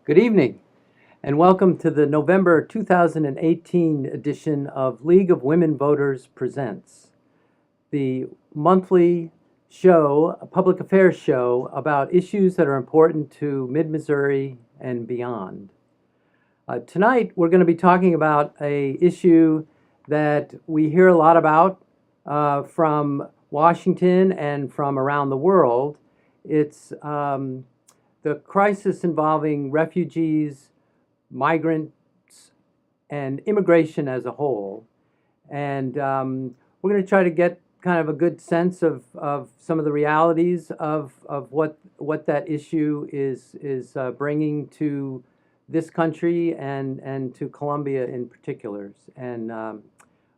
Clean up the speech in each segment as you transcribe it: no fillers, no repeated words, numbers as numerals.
Good evening, and welcome to the November 2018 edition of League of Women Voters Presents, the monthly show, a public affairs show about issues that are important to mid-Missouri and beyond. Tonight, we're going to be talking about an issue that we hear a lot about from Washington and from around the world. It's the crisis involving refugees, migrants, and immigration as a whole. And we're going to try to get kind of a good sense of some of the realities of what that issue is bringing to this country and to Columbia in particular. And I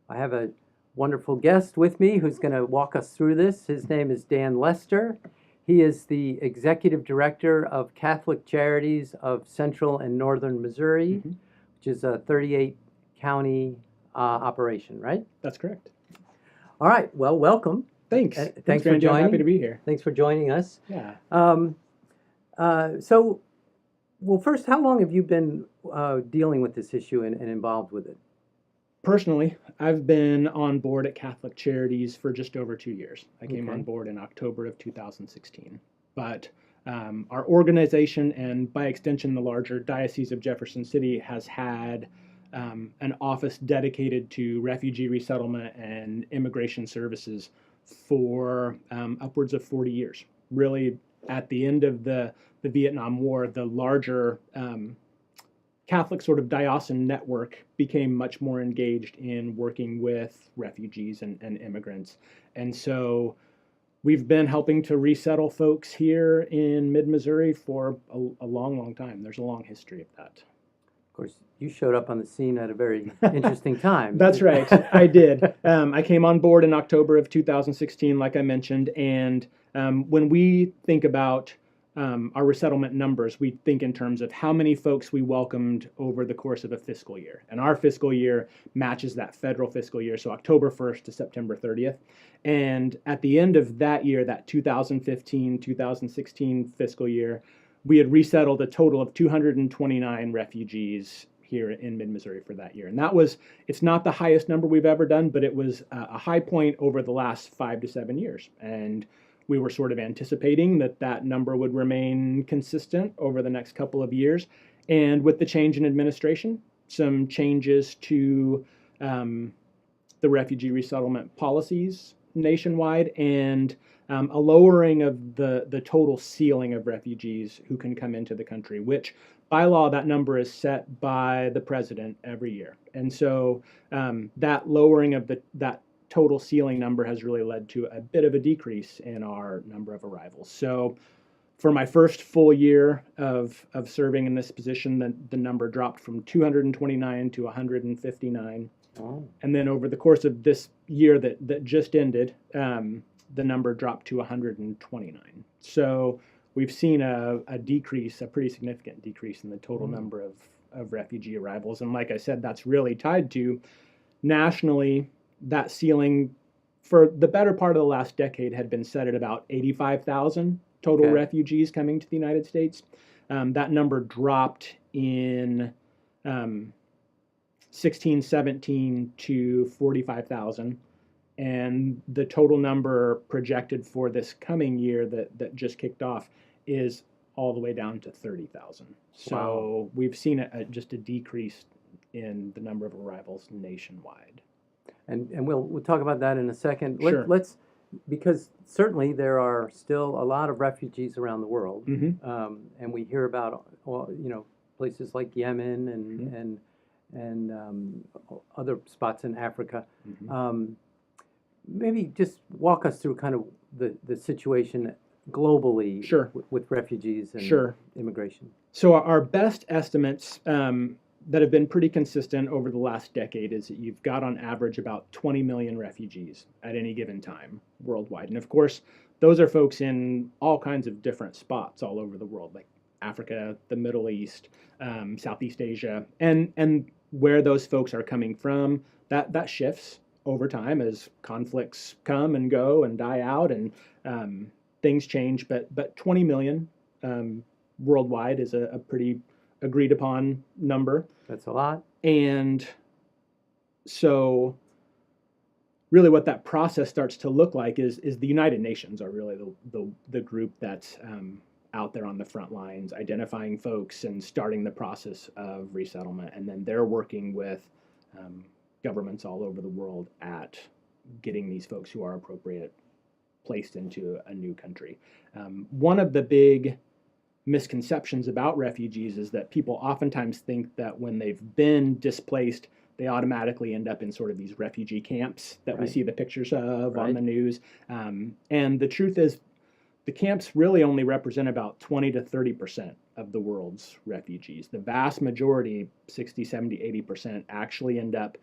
have a wonderful guest with me who's going to walk us through this. His name is Dan Lester. He is the Executive Director of Catholic Charities of Central and Northern Missouri, which is a 38-county operation, right? That's correct. All right. Well, welcome. Thanks. Thanks for joining. I'm happy to be here. Thanks for joining us. Yeah. Well, first, how long have you been dealing with this issue and involved with it? Personally, I've been on board at Catholic Charities for just over 2 years. I came on board in October of 2016. But our organization, and by extension the larger Diocese of Jefferson City, has had an office dedicated to refugee resettlement and immigration services for upwards of 40 years. Really, at the end of the Vietnam War, the larger Catholic sort of diocesan network became much more engaged in working with refugees and immigrants. And so we've been helping to resettle folks here in mid-Missouri for a long, long time. There's a long history of that. Of course, you showed up on the scene at a very interesting time. That's right, I did. I came on board in October of 2016, like I mentioned, and when we think about our resettlement numbers, we think in terms of how many folks we welcomed over the course of a fiscal year. And our fiscal year matches that federal fiscal year, so October 1st to September 30th. And at the end of that year, that 2015-2016 fiscal year, we had resettled a total of 229 refugees here in mid-Missouri for that year. And it's not the highest number we've ever done, but it was a high point over the last 5 to 7 years. And we were sort of anticipating that number would remain consistent over the next couple of years. And with the change in administration, some changes to the refugee resettlement policies nationwide, and a lowering of the total ceiling of refugees who can come into the country, which by law, that number is set by the president every year. And so that lowering of that total ceiling number has really led to a bit of a decrease in our number of arrivals. So for my first full year of serving in this position, the number dropped from 229 to 159. Oh. And then over the course of this year that just ended, the number dropped to 129. So we've seen a decrease, a pretty significant decrease in the total number of refugee arrivals. And like I said, that's really tied to nationally, that ceiling for the better part of the last decade had been set at about 85,000 total refugees coming to the United States. That number dropped in 16-17 to 45,000. And the total number projected for this coming year that just kicked off is all the way down to 30,000. So we've seen just a decrease in the number of arrivals nationwide. And we'll talk about that in a second. Sure. Because certainly there are still a lot of refugees around the world, and we hear about places like Yemen and other spots in Africa. Maybe just walk us through kind of the situation globally with refugees and immigration. So our best estimates that have been pretty consistent over the last decade is that you've got on average about 20 million refugees at any given time worldwide. And of course, those are folks in all kinds of different spots all over the world, like Africa, the Middle East, Southeast Asia, and where those folks are coming from, that shifts over time as conflicts come and go and die out and things change. But 20 million worldwide is a pretty agreed upon number. That's a lot. And so really what that process starts to look like is the United Nations are really the group that's out there on the front lines, identifying folks and starting the process of resettlement. And then they're working with governments all over the world at getting these folks who are appropriate placed into a new country. One of the big misconceptions about refugees is that people oftentimes think that when they've been displaced, they automatically end up in sort of these refugee camps that we see the pictures of on the news. And the truth is, the camps really only represent about 20 to 30% of the world's refugees. The vast majority, 60, 70, 80%, actually end up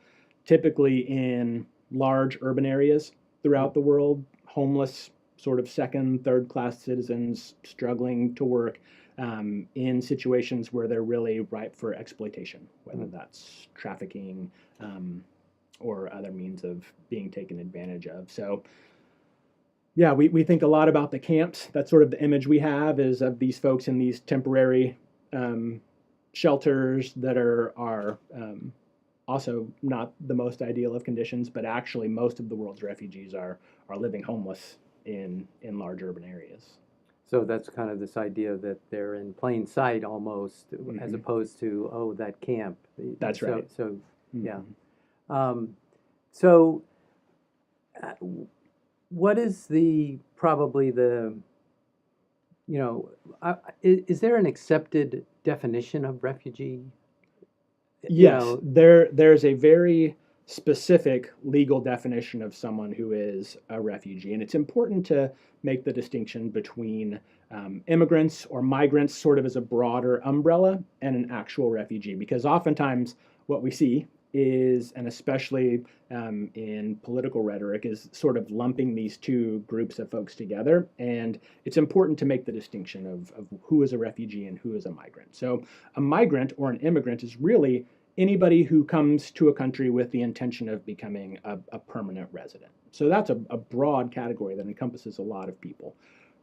typically in large urban areas throughout the world, homeless, sort of second, third class citizens struggling to work in situations where they're really ripe for exploitation, whether that's trafficking or other means of being taken advantage of. So yeah, we think a lot about the camps. That's sort of the image we have is of these folks in these temporary shelters that are also not the most ideal of conditions, but actually most of the world's refugees are living homeless in large urban areas. So that's kind of this idea that they're in plain sight almost, as opposed to, oh, that camp. That's right. So yeah. So what is probably the, is there an accepted definition of refugee? Yes, there's a very specific legal definition of someone who is a refugee. And it's important to make the distinction between immigrants or migrants sort of as a broader umbrella and an actual refugee, because oftentimes what we see is, and especially in political rhetoric, is sort of lumping these two groups of folks together. And it's important to make the distinction of who is a refugee and who is a migrant. So a migrant or an immigrant is really anybody who comes to a country with the intention of becoming a permanent resident. So that's a broad category that encompasses a lot of people.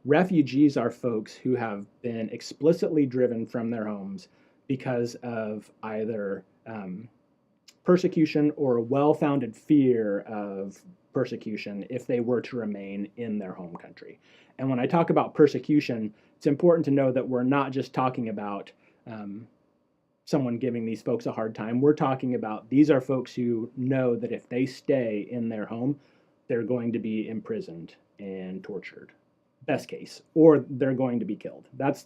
Refugees are folks who have been explicitly driven from their homes because of either persecution or a well-founded fear of persecution if they were to remain in their home country. And when I talk about persecution, it's important to know that we're not just talking about someone giving these folks a hard time. We're talking about these are folks who know that if they stay in their home, they're going to be imprisoned and tortured, best case, or they're going to be killed. That's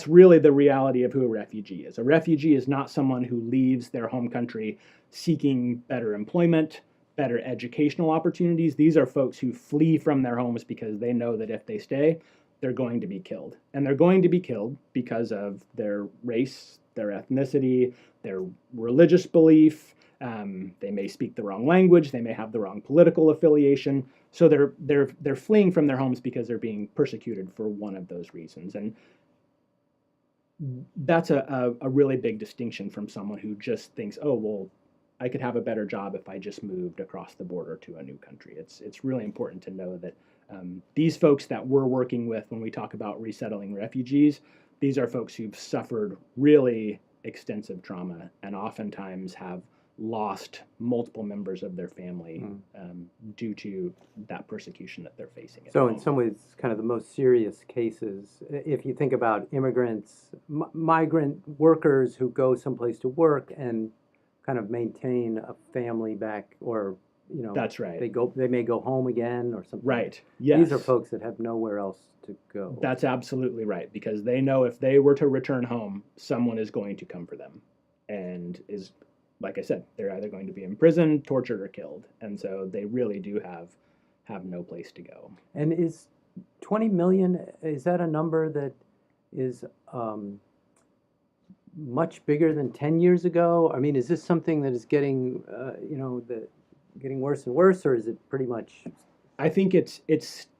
really the reality of who a refugee is. A refugee is not someone who leaves their home country seeking better employment, better educational opportunities. These are folks who flee from their homes because they know that if they stay, they're going to be killed. And they're going to be killed because of their race, their ethnicity, their religious belief. They may speak the wrong language. They may have the wrong political affiliation. So they're fleeing from their homes because they're being persecuted for one of those reasons. And that's a really big distinction from someone who just thinks, oh, well, I could have a better job if I just moved across the border to a new country. It's really important to know that these folks that we're working with when we talk about resettling refugees, these are folks who've suffered really extensive trauma and oftentimes have lost multiple members of their family due to that persecution that they're facing. So in some ways, kind of the most serious cases, if you think about immigrants, migrant workers who go someplace to work and kind of maintain a family back, or that's right. They may go home again or something. Right. Yes. These are folks that have nowhere else to go. That's absolutely right, because they know if they were to return home, someone is going to come for them, and is, like I said, they're either going to be imprisoned, tortured, or killed, and so they really do have no place to go. And is 20 million, is that a number that is much bigger than 10 years ago? I mean, is this something that is getting, getting worse and worse, or is it pretty much? I think it's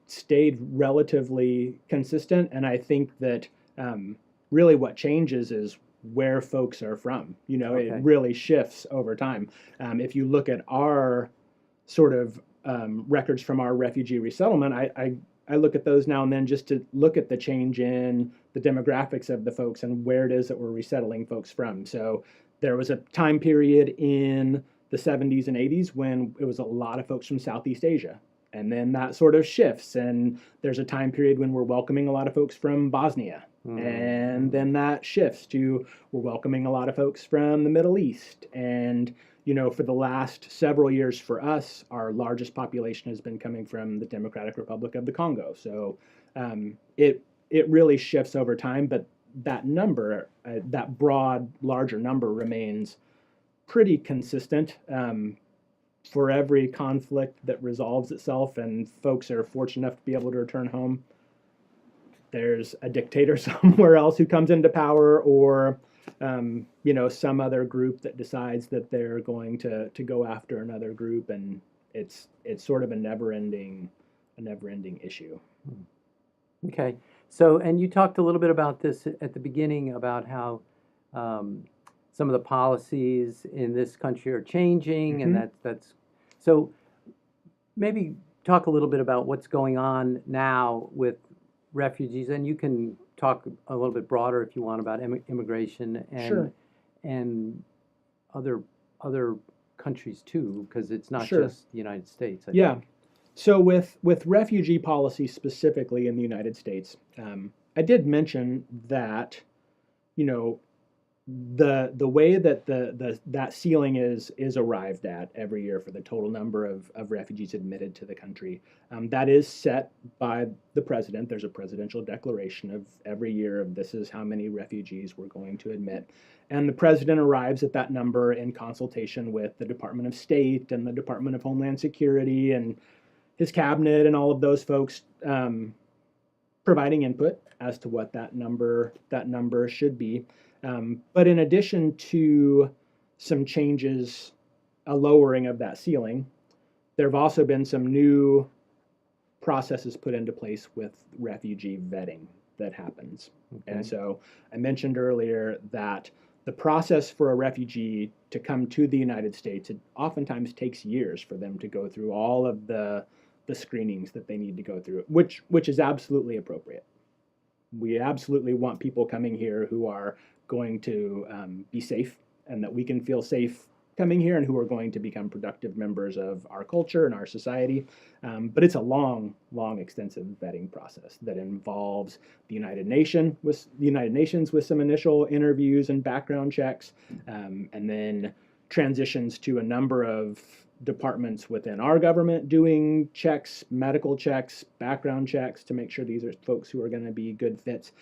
stayed relatively consistent, and I think that really what changes is where folks are from. Okay. It really shifts over time. If you look at our sort of records from our refugee resettlement, I I look at those now and then just to look at the change in the demographics of the folks and where it is that we're resettling folks from. So there was a time period in the 70s and 80s when it was a lot of folks from Southeast Asia. And then that sort of shifts, and there's a time period when we're welcoming a lot of folks from Bosnia. And then that shifts to we're welcoming a lot of folks from the Middle East. And, you know, for the last several years for us, our largest population has been coming from the Democratic Republic of the Congo. So it really shifts over time, but that number, that broad, larger number remains pretty consistent. For every conflict that resolves itself and folks are fortunate enough to be able to return home, there's a dictator somewhere else who comes into power, or you know, some other group that decides that they're going to go after another group, and it's sort of a never-ending issue. Okay. So, and you talked a little bit about this at the beginning about how some of the policies in this country are changing, and that's so. Maybe talk a little bit about what's going on now with refugees, and you can talk a little bit broader if you want about immigration and and other countries too, because it's not just the United States. I think. So with refugee policy specifically in the United States, I did mention that, you know, the way that that ceiling is arrived at every year for the total number of refugees admitted to the country, that is set by the president. There's a presidential declaration of every year of this is how many refugees we're going to admit. And the president arrives at that number in consultation with the Department of State and the Department of Homeland Security and his cabinet and all of those folks providing input as to what that number should be. But in addition to some changes, a lowering of that ceiling, there have also been some new processes put into place with refugee vetting that happens. Okay. And so I mentioned earlier that the process for a refugee to come to the United States, it oftentimes takes years for them to go through all of the screenings that they need to go through, which is absolutely appropriate. We absolutely want people coming here who are going to be safe and that we can feel safe coming here and who are going to become productive members of our culture and our society. But it's a long, extensive vetting process that involves the United Nations with some initial interviews and background checks, and then transitions to a number of departments within our government doing checks, medical checks, background checks to make sure these are folks who are going to be good fits,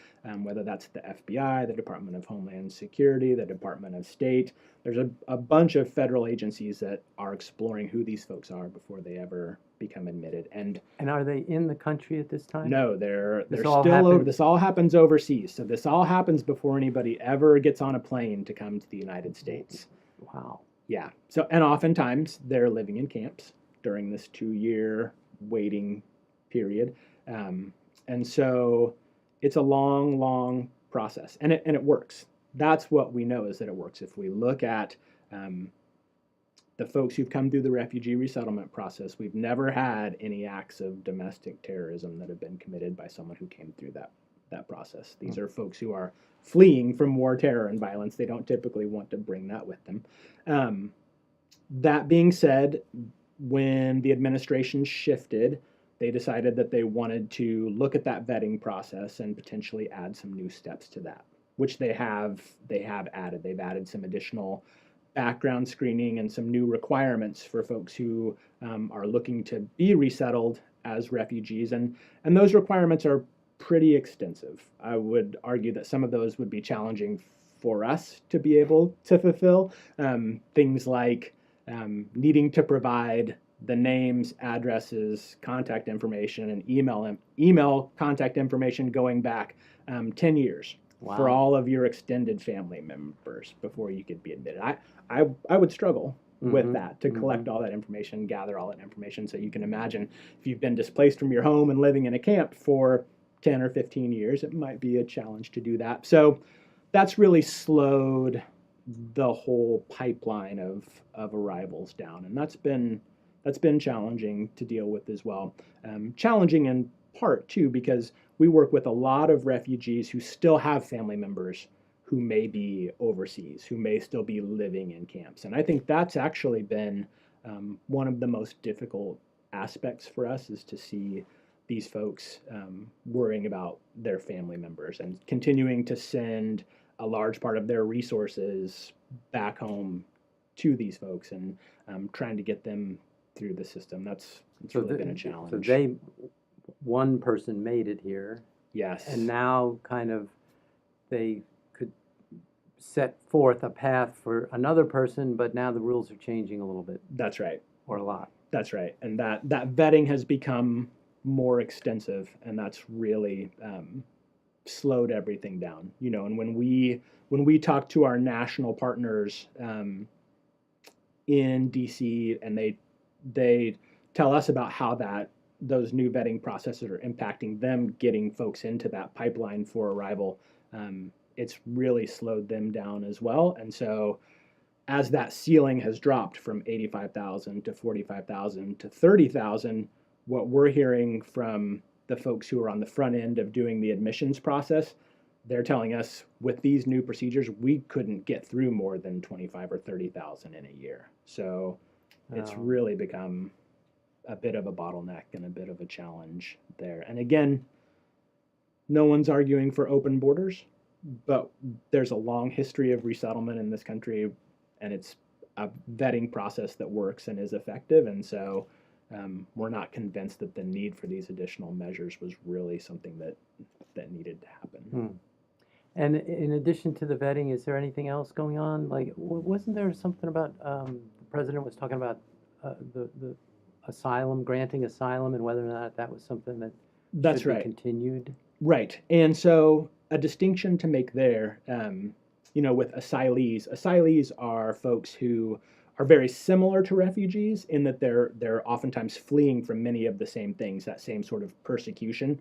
whether that's the FBI, the Department of Homeland Security, the Department of State. There's a bunch of federal agencies that are exploring who these folks are before they ever become admitted. And are they in the country at this time? No, they're still over. This all happens overseas. So this all happens before anybody ever gets on a plane to come to the United States. Wow. Yeah. So, and oftentimes they're living in camps during this 2-year waiting period. And so it's a long process, and it works. That's what we know, is that it works. If we look at the folks who've come through the refugee resettlement process, we've never had any acts of domestic terrorism that have been committed by someone who came through that process. These are folks who are fleeing from war, terror, and violence. They don't typically want to bring that with them. That being said, when the administration shifted, they decided that they wanted to look at that vetting process and potentially add some new steps to that, which they have added. They've added some additional background screening and some new requirements for folks who are looking to be resettled as refugees. And those requirements are pretty extensive. I would argue that some of those would be challenging for us to be able to fulfill. Things like needing to provide the names, addresses, contact information, and email contact information going back 10 years. Wow. For all of your extended family members before you could be admitted. I would struggle with that, to collect all that information, gather all that information. So you can imagine if you've been displaced from your home and living in a camp for 10 or 15 years, it might be a challenge to do that. So that's really slowed the whole pipeline of arrivals down. And that's been That's been challenging to deal with as well. Challenging in part too because we work with a lot of refugees who still have family members who may be overseas, who may still be living in camps, and I think that's actually been one of the most difficult aspects for us is to see these folks worrying about their family members and continuing to send a large part of their resources back home to these folks and trying to get them through the system. It's really been a challenge. So one person made it here. Yes. And now kind of they could set forth a path for another person, but now the rules are changing a little bit. That's right. Or a lot. That's right. And that vetting has become more extensive, and that's really slowed everything down. And when we talk to our national partners in DC, and they tell us about how those new vetting processes are impacting them getting folks into that pipeline for arrival, it's really slowed them down as well. And so as that ceiling has dropped from 85,000 to 45,000 to 30,000, what we're hearing from the folks who are on the front end of doing the admissions process, they're telling us with these new procedures, we couldn't get through more than 25 or 30,000 in a year. So it's really become a bit of a bottleneck and a bit of a challenge there. And again, no one's arguing for open borders, but there's a long history of resettlement in this country, and it's a vetting process that works and is effective. And so we're not convinced that the need for these additional measures was really something that needed to happen. And in addition to the vetting, is there anything else going on? Like, wasn't there something about the president was talking about the asylum, granting asylum, and whether or not that was something that should be continued? Right. And so a distinction to make there, with asylees are folks who are very similar to refugees in that they're oftentimes fleeing from many of the same things, that same sort of persecution,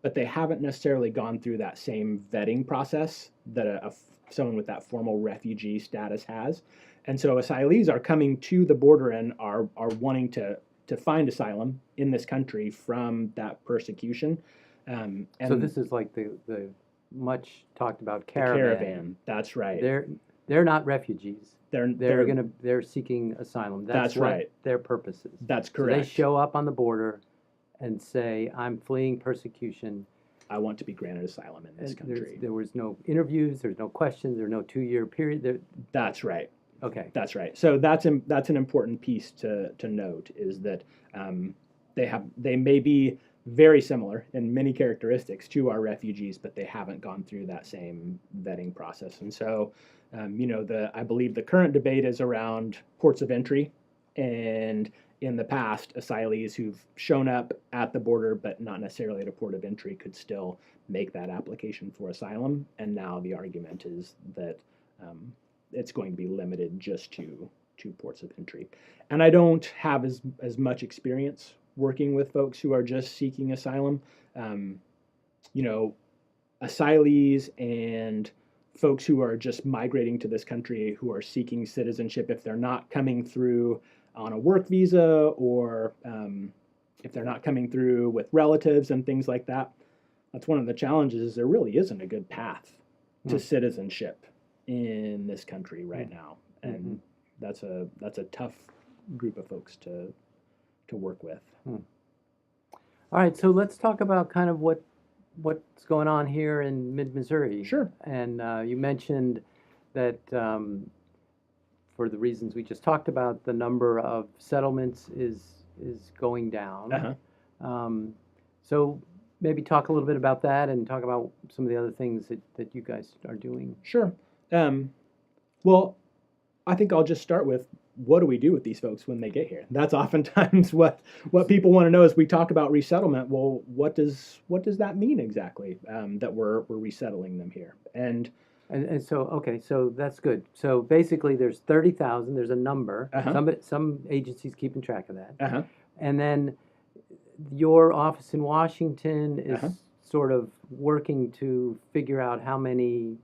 but they haven't necessarily gone through that same vetting process that someone with that formal refugee status has. And so asylees are coming to the border and are wanting to find asylum in this country from that persecution. And so this is like the much talked about caravan. That's right. They're not refugees. They're seeking asylum. That's right. Their purpose is. That's correct. So they show up on the border and say, "I'm fleeing persecution. I want to be granted asylum in this country." There was no interviews. There's no questions. There's no 2-year period. That's right. Okay. That's right. So that's an important piece to note is that they may be very similar in many characteristics to our refugees, but they haven't gone through that same vetting process. And so, I believe the current debate is around ports of entry, and in the past, asylees who've shown up at the border but not necessarily at a port of entry could still make that application for asylum. And now the argument is that it's going to be limited just to ports of entry. And I don't have as much experience working with folks who are just seeking asylum. Asylees and folks who are just migrating to this country who are seeking citizenship, if they're not coming through on a work visa or if they're not coming through with relatives and things like that, that's one of the challenges is there really isn't a good path to citizenship in this country right now. And that's a tough group of folks to work with. All right, so let's talk about kind of what's going on here in mid-Missouri. Sure. And you mentioned that for the reasons we just talked about, the number of settlements is going down. So maybe talk a little bit about that and talk about some of the other things that you guys are doing. Sure. Well, I think I'll just start with, what do we do with these folks when they get here? That's oftentimes what people want to know as we talk about resettlement. Well, what does that mean exactly, that we're resettling them here? And so, okay, so that's good. So basically there's 30,000, there's a number. Some agencies keeping track of that. And then your office in Washington is sort of working to figure out how many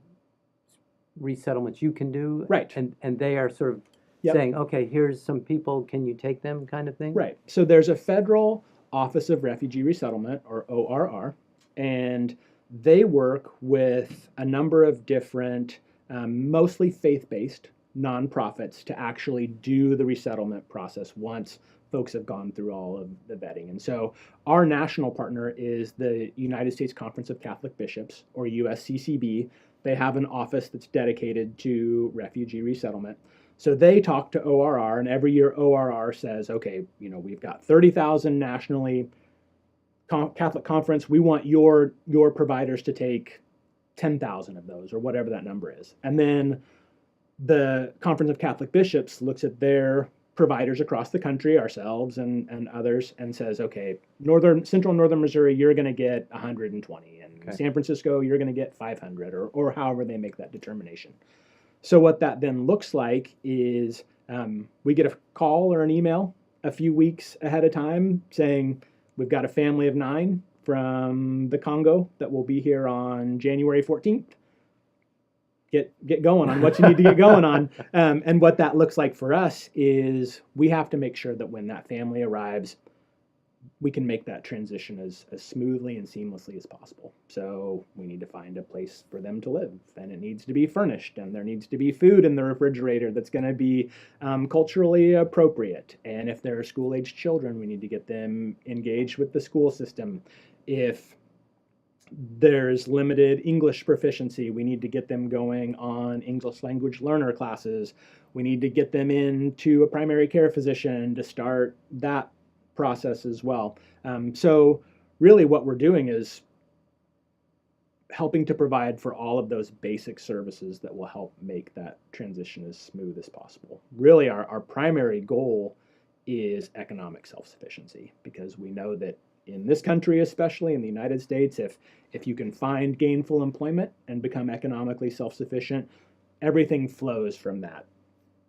resettlements you can do. Right. And they are sort of Yep. saying, okay, here's some people, can you take them kind of thing? Right. So there's a federal Office of Refugee Resettlement, or ORR, and they work with a number of different, mostly faith-based nonprofits to actually do the resettlement process once folks have gone through all of the vetting. And so our national partner is the United States Conference of Catholic Bishops, or USCCB. They have an office that's dedicated to refugee resettlement. So they talk to ORR, and every year ORR says, okay, we've got 30,000 nationally, Catholic Conference, we want your providers to take 10,000 of those, or whatever that number is. And then the Conference of Catholic Bishops looks at their providers across the country, ourselves and others, and says, okay, Central and Northern Missouri, you're going to get 120, and Okay. San Francisco, you're going to get 500, or however they make that determination. So what that then looks like is we get a call or an email a few weeks ahead of time saying, we've got a family of 9 from the Congo that will be here on January 14th. Get going on what you need to get going on. And what that looks like for us is we have to make sure that when that family arrives, we can make that transition as smoothly and seamlessly as possible. So we need to find a place for them to live, and it needs to be furnished, and there needs to be food in the refrigerator that's going to be culturally appropriate. And if there are school-aged children, we need to get them engaged with the school system. If there's limited English proficiency, we need to get them going on English language learner classes. We need to get them into a primary care physician to start that process as well. So really what we're doing is helping to provide for all of those basic services that will help make that transition as smooth as possible. Really our primary goal is economic self-sufficiency, because we know that in this country, especially in the United States, if you can find gainful employment and become economically self-sufficient, everything flows from that.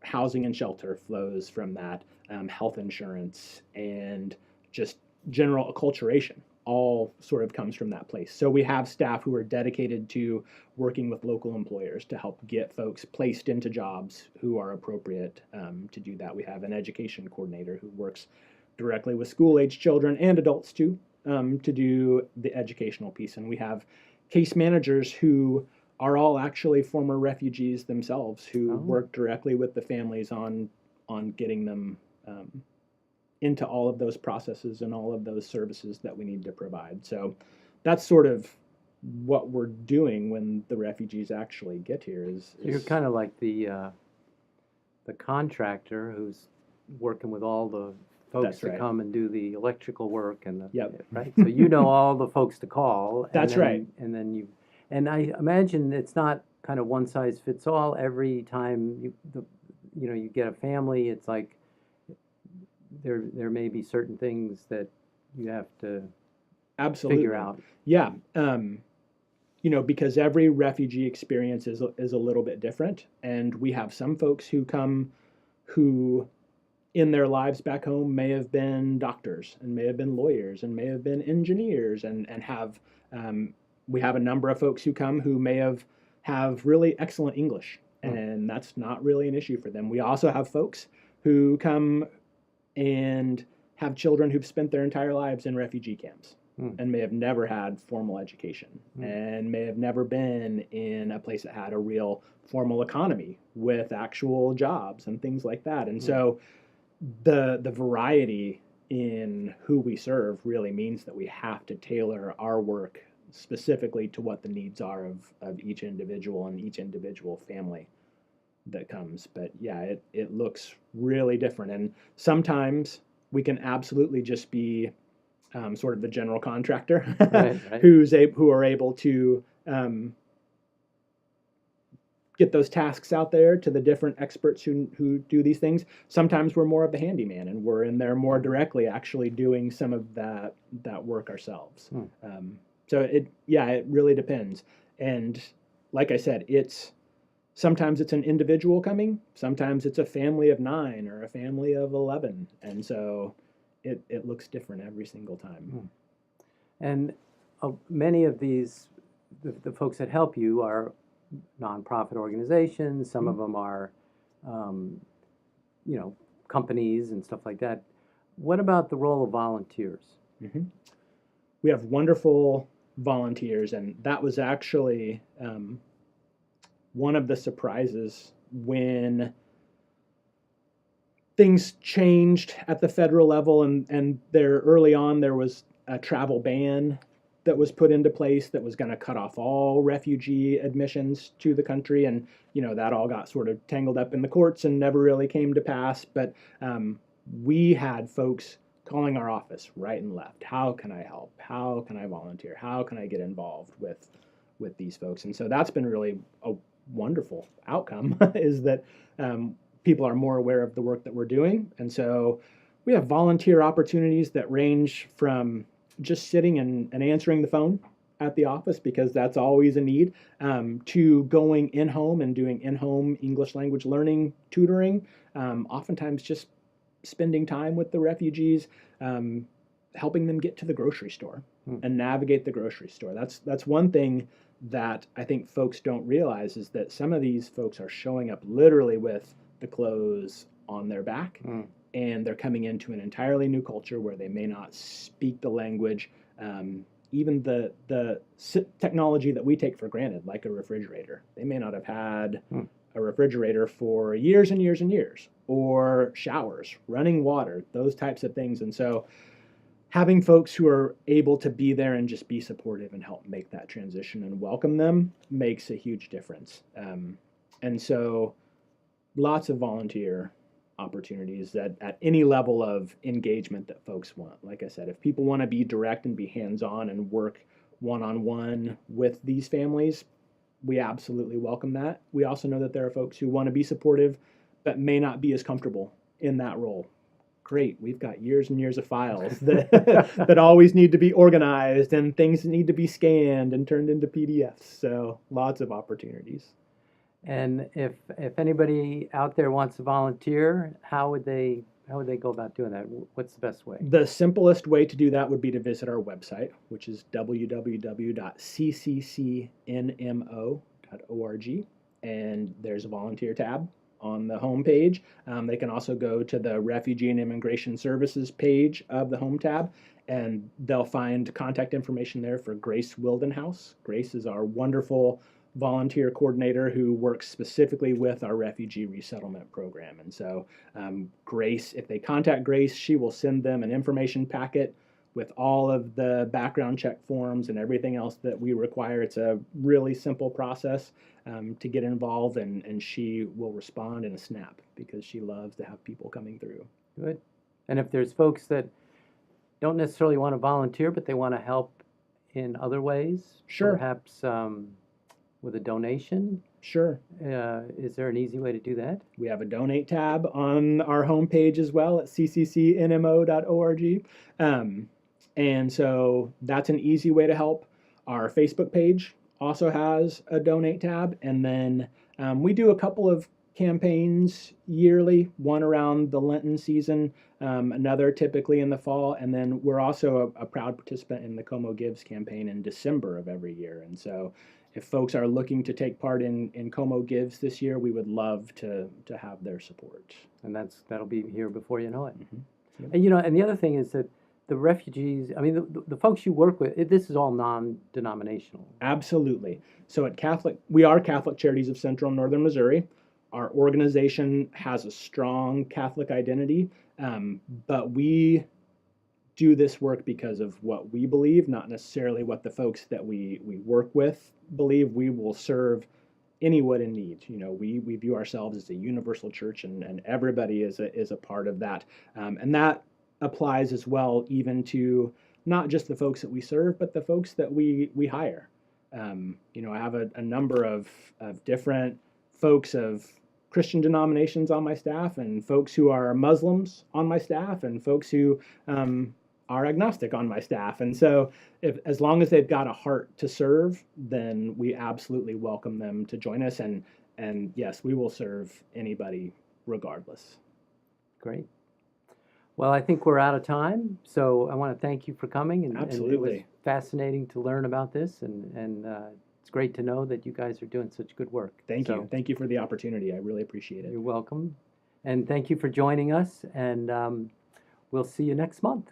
Housing and shelter flows from that, health insurance, and just general acculturation all sort of comes from that place. So we have staff who are dedicated to working with local employers to help get folks placed into jobs who are appropriate to do that. We have an education coordinator who works directly with school-aged children and adults too, to do the educational piece. And we have case managers who are all actually former refugees themselves, who work directly with the families on getting them into all of those processes and all of those services that we need to provide. So that's sort of what we're doing when the refugees actually get here. You're kind of like the contractor who's working with all the folks to come and do the electrical work and right. So you know all the folks to call. That's right. And then and I imagine it's not kind of one size fits all. Every time you get a family, it's like there may be certain things that you have to figure out. Yeah. Because every refugee experience is a little bit different, and we have some folks who come who in their lives back home may have been doctors and may have been lawyers and may have been engineers and have we have a number of folks who come who may have really excellent English, and that's not really an issue for them. We also have folks who come and have children who've spent their entire lives in refugee camps and may have never had formal education and may have never been in a place that had a real formal economy with actual jobs and things like that. And so the variety in who we serve really means that we have to tailor our work specifically to what the needs are of each individual and each individual family that comes. But yeah, it looks really different. And sometimes we can absolutely just be sort of the general contractor right. who are able to get those tasks out there to the different experts who do these things. Sometimes we're more of the handyman, and we're in there more directly actually doing some of that work ourselves. So it really depends. And like I said, sometimes it's an individual coming, sometimes it's a family of 9 or a family of 11. And so it looks different every single time. And many of these, the folks that help you are nonprofit organizations. Some of them are companies and stuff like that. What about the role of volunteers? hmm We have wonderful volunteers, and that was actually one of the surprises when things changed at the federal level, and there early on there was a travel ban that was put into place that was going to cut off all refugee admissions to the country, and that all got sort of tangled up in the courts and never really came to pass. But we had folks calling our office right and left. How can I help? How can I volunteer? How can I get involved with these folks? And so that's been really a wonderful outcome is that people are more aware of the work that we're doing. And so we have volunteer opportunities that range from just sitting and answering the phone at the office, because that's always a need, to going in-home and doing in-home English language learning tutoring, oftentimes just spending time with the refugees, helping them get to the grocery store and navigate the grocery store. That's one thing that I think folks don't realize, is that some of these folks are showing up literally with the clothes on their back, and they're coming into an entirely new culture where they may not speak the language. Even the technology that we take for granted, like a refrigerator, they may not have had a refrigerator for years and years and years, or showers, running water, those types of things. And so having folks who are able to be there and just be supportive and help make that transition and welcome them makes a huge difference. And so lots of volunteer opportunities at any level of engagement that folks want. Like I said, if people want to be direct and be hands-on and work one-on-one with these families, we absolutely welcome that. We also know that there are folks who want to be supportive but may not be as comfortable in that role. Great, we've got years and years of files that that always need to be organized, and things need to be scanned and turned into PDFs. So lots of opportunities. And if anybody out there wants to volunteer, how would they go about doing that? What's the best way? The simplest way to do that would be to visit our website, which is www.cccnmo.org, and there's a volunteer tab on the home page. They can also go to the Refugee and Immigration Services page of the home tab, and they'll find contact information there for Grace Wildenhouse. Grace is our wonderful volunteer coordinator who works specifically with our refugee resettlement program. And so Grace, if they contact Grace, she will send them an information packet with all of the background check forms and everything else that we require. It's a really simple process to get involved, and she will respond in a snap because she loves to have people coming through. Good. And if there's folks that don't necessarily want to volunteer, but they want to help in other ways, Sure. Perhaps with a donation? Sure. Is there an easy way to do that? We have a donate tab on our homepage as well at cccnmo.org. And so that's an easy way to help. Our Facebook page also has a donate tab. And then we do a couple of campaigns yearly, one around the Lenten season, another typically in the fall. And then we're also a proud participant in the Como Gives campaign in December of every year. And so if folks are looking to take part in Como Gives this year, we would love to have their support. And that'll be here before you know it. Mm-hmm. And and the other thing is that the refugees, I mean, the folks you work with, this is all non-denominational. Absolutely. So we are Catholic Charities of Central and Northern Missouri. Our organization has a strong Catholic identity, but we do this work because of what we believe, not necessarily what the folks that we work with believe. We will serve anyone in need. We view ourselves as a universal church, and everybody is a part of that. And that applies as well even to not just the folks that we serve, but the folks that we hire. I have a number of different folks of Christian denominations on my staff, and folks who are Muslims on my staff, and folks who are agnostic on my staff. And so as long as they've got a heart to serve, then we absolutely welcome them to join us. And yes, we will serve anybody regardless. Great. Well, I think we're out of time. So I want to thank you for coming. And Absolutely. And it was fascinating to learn about this. And it's great to know that you guys are doing such good work. Thank you. Thank you for the opportunity. I really appreciate it. You're welcome. And thank you for joining us, and we'll see you next month.